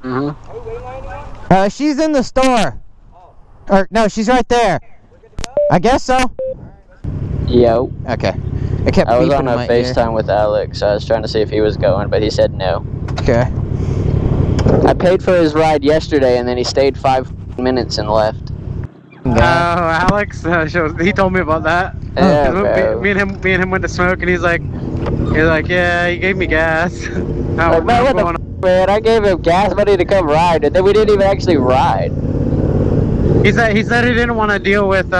Mm-hmm. Are we waiting on anyone? She's in the store. Oh. Or, no, she's right there. We're good to go? I guess so. Yo. Okay. It kept I was beeping on in a my ear. FaceTime with Alex. I was trying to see if he was going, but he said no. Okay. I paid for his ride yesterday, and then he stayed 5 minutes and left. Oh, Alex, he told me about that. Yeah, Me and him went to smoke, and he's like, yeah, he gave me gas. Like, man, what the f, man? I gave him gas money to come ride, and then we didn't even actually ride. He said he didn't want to deal with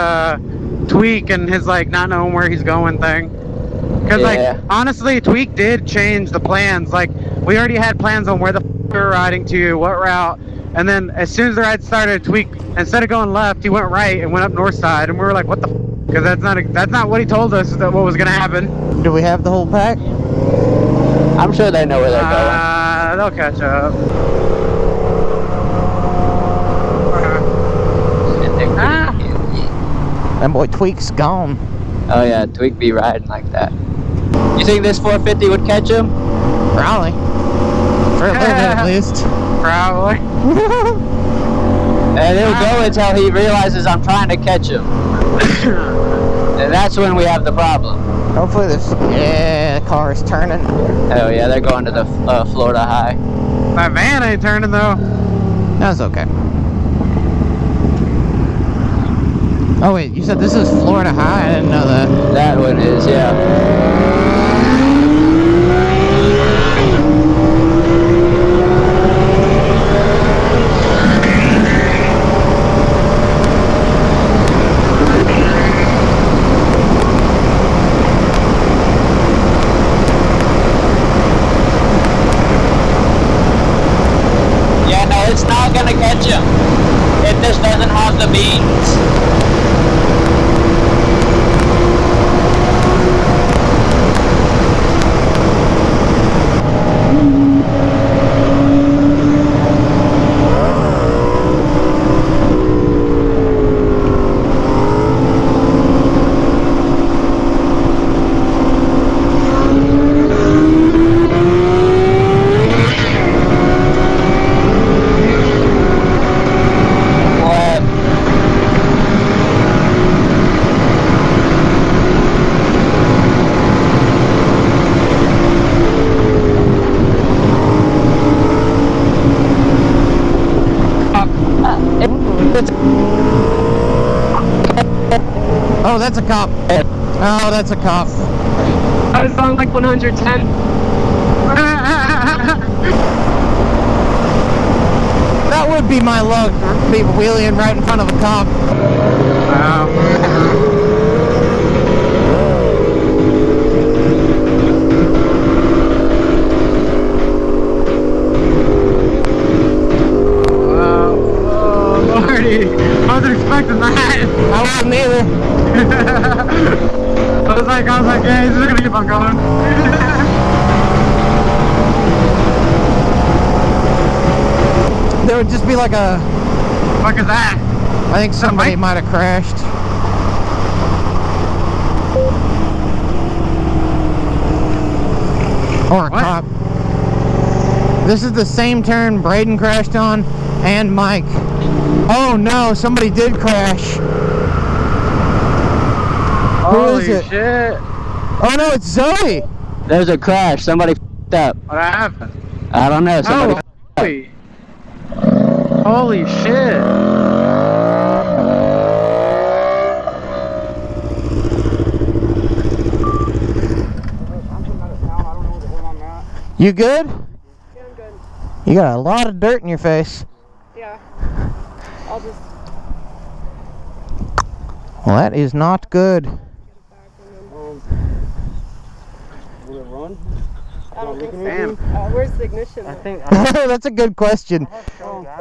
Tweak and his like not knowing where he's going thing. Cause like honestly, Tweak did change the plans. Like we already had plans on where the f we were riding to, what route, and then as soon as the ride started, Tweak instead of going left, he went right and went up north side, and we were like, what the f? Because that's not what he told us that what was gonna happen. Do we have the whole pack? I'm sure they know where they're going. They'll catch up. That boy Tweak's gone. Oh yeah, Tweak be riding like that. You think this 450 would catch him? Probably. For a little bit at least. Probably. And he'll go until he realizes I'm trying to catch him. And that's when we have the problem. Hopefully this, the car is turning. Oh yeah, they're going to the Florida High. My van ain't turning though. That's okay. Oh wait, you said this is Florida High? I didn't know that. That one is, yeah. Yeah, no, it's not gonna catch him. It just doesn't have the beans. Oh, that's a cop. Oh, that's a cop. I was on like 110. That would be my luck, be wheeling right in front of a cop. Lordy, I wasn't expecting that. I wasn't either. I was like, yeah, he's just gonna keep on going. There would just be like a... What the fuck is that? I think somebody might have crashed. Or a cop. This is the same turn Braden crashed on, and Mike. Oh no, somebody did crash. Holy Who is it? Shit. Oh no, it's Zoe. There's a crash. Somebody f***ed up. What happened? I don't know. Somebody Holy. Holy shit. You good? Yeah, I'm good. You got a lot of dirt in your face. Yeah. I'll just... Well, that is not good. Will it run? I don't think so. Damn. Where's the ignition? I think That's a good question.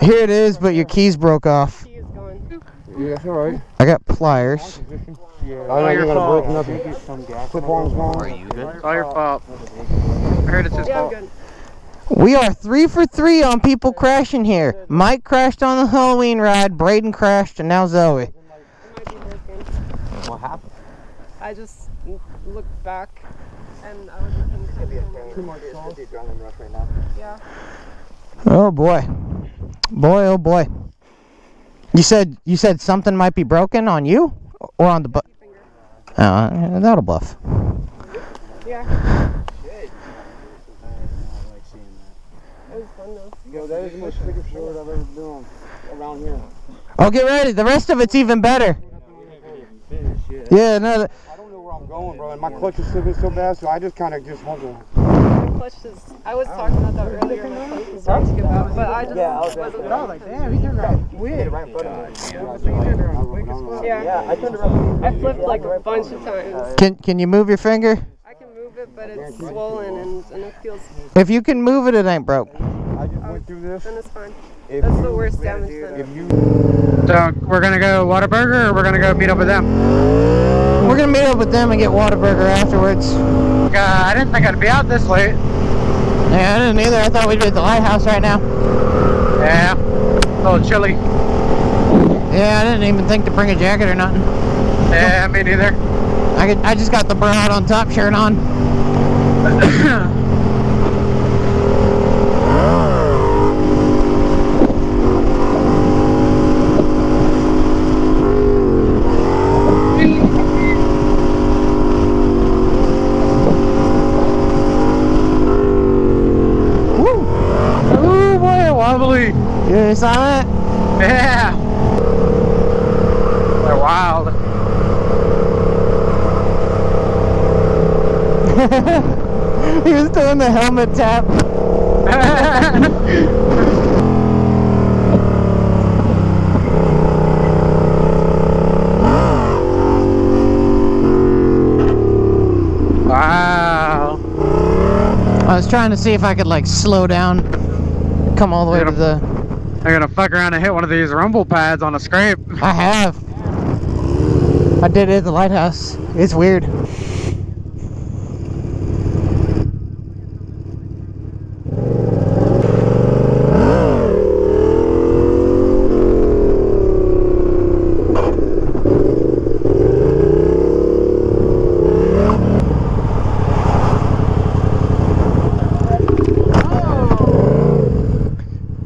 Here it is, but your keys broke off. Key is gone. yeah, that's alright. I got pliers. Yeah, all your fault. Clip-ons gone. Are you good? It's all your fault. I heard it's his Yeah, I'm fault. good. We are 3 for 3 on people crashing here. Mike crashed on the Halloween ride, Braden crashed, and now Zoe. It might be broken. What happened? I just looked back and I was looking Too much adrenaline rush right now. Yeah. Oh boy. Boy, oh boy. You said something might be broken on you or on the that'll buff. Yeah. That was fun though. Yo, that is the most thickest short I've ever done around here. Oh, get ready. The rest of it's even better. Yeah, no. I don't know where I'm going, bro, and my clutch is slipping so bad, so I just kind of just hold on. My clutch is. I was talking about that earlier. My clutch was starting to give out, but I just wasn't. I was like, damn, he turned around quick. Right in front of me. Yeah, I turned around. I flipped like a bunch of times. Can you move your finger? I can move it, but it's swollen and it feels. If you can move it, it ain't broke. I just went through this. Then it's fine. That's the worst damage then. So we're gonna go Whataburger, or we're gonna go meet up with them? We're gonna meet up with them and get Whataburger afterwards. I didn't think I'd be out this late. Yeah, I didn't either. I thought we'd be at the lighthouse right now. Yeah, a little chilly. Yeah, I didn't even think to bring a jacket or nothing. Yeah, me neither. I just got the bra on top shirt on. Oh boy, wobbly. You saw that? Yeah. They're wild. He was doing the helmet tap. Wow. I was trying to see if I could like slow down, come all the way to the. I'm gonna fuck around and hit one of these rumble pads on a scrape. I have. I did it at the lighthouse. It's weird.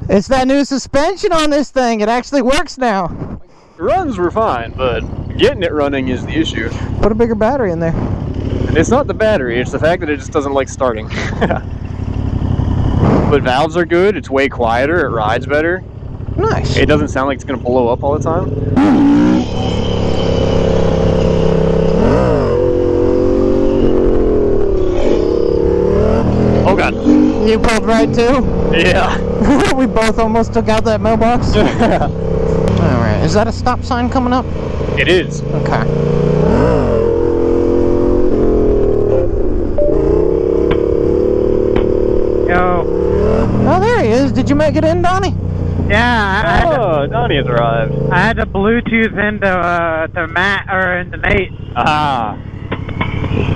It's that new suspension on this thing. It actually works now. Runs were fine, but getting it running is the issue. Put a bigger battery in there. And it's not the battery, it's the fact that it just doesn't like starting. But valves are good, it's way quieter, it rides better. Nice. It doesn't sound like it's gonna blow up all the time. Oh god. You pulled right too? Yeah. We both almost took out that mailbox. Alright, is that a stop sign coming up? It is. Okay. Yo. Oh, there he is. Did you make it in, Donnie? Yeah, Oh, Donnie has arrived. I had to Bluetooth into Matt or into Nate. Ah.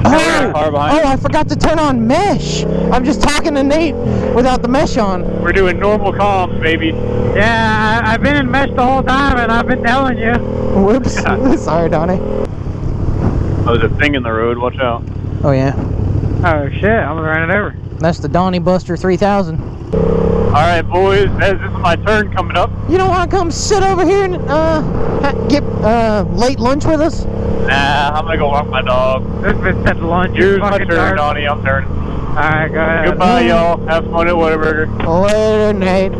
Oh, Car behind you. I forgot to turn on mesh. I'm just talking to Nate without the mesh on. We're doing normal comms, baby. Yeah, I've been in mesh the whole time, and I've been telling you. Whoops. Sorry, Donnie. Oh, there's a thing in the road, watch out. Oh, yeah. Oh shit, I'm gonna run it over. That's the Donnie Buster 3000. Alright, boys, this is my turn coming up. You don't want to come sit over here and get late lunch with us? Nah, I'm gonna go walk my dog. This bitch said lunch. Here's my fucking turn, dark. Donnie, I'm turning. Alright, go ahead. Goodbye, y'all. Have fun at Whataburger. Later, Nate.